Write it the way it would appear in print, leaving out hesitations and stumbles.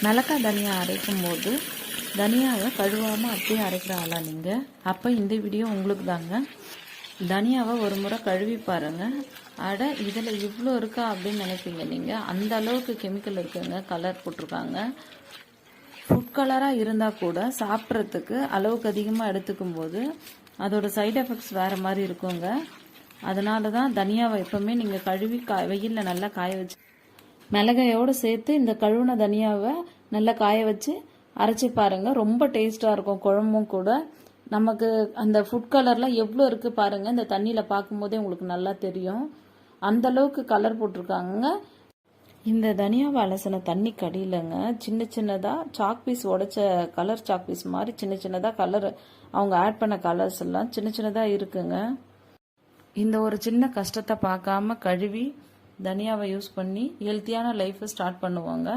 மிளகாய் தனியா அரைக்கும் போது தனியாவை கழுவாமல் அப்படியே அரைக்கிற ஆளா நீங்கள்? அப்போ இந்த வீடியோ உங்களுக்கு தாங்க. தனியாவை ஒரு முறை கழுவி பாருங்கள். அட இதில் இவ்வளோ இருக்கா அப்படின்னு நினைப்பீங்க நீங்கள். அந்த அளவுக்கு கெமிக்கல் இருக்குங்க, கலர் போட்டிருக்காங்க. ஃபுட் கலராக இருந்தால் கூட சாப்பிட்றதுக்கு அளவுக்கு அதிகமாக எடுத்துக்கும் போது அதோட சைடு எஃபெக்ட்ஸ் வேறு மாதிரி இருக்குங்க. அதனால தான் தனியாவை எப்போவுமே நீங்கள் கழுவி வெயிலில் நல்லா காய வச்சு மிளகாயோடு சேர்த்து இந்த கழுவுன தனியாவை நல்லா காய வச்சு அரைச்சி பாருங்கள். ரொம்ப டேஸ்ட்டாக இருக்கும். குழம்பும் கூட நமக்கு அந்த ஃபுட் கலர்லாம் எவ்வளோ இருக்குது பாருங்கள். இந்த தண்ணியில் பார்க்கும்போதே உங்களுக்கு நல்லா தெரியும். அந்தளவுக்கு கலர் போட்டிருக்காங்க. இந்த தனியாவை அலசின தண்ணி கடியிலங்க சின்ன சின்னதாக சாக் பீஸ் உடைச்ச கலர் சாக் பீஸ் மாதிரி சின்ன சின்னதாக கலர் அவங்க ஆட் பண்ண கலர்ஸ் எல்லாம் சின்ன சின்னதாக இருக்குங்க. இந்த ஒரு சின்ன கஷ்டத்தை பார்க்காம கழுவி தனியாவை யூஸ் பண்ணி ஹெல்த்தியான லைஃப்பை ஸ்டார்ட் பண்ணுவாங்க.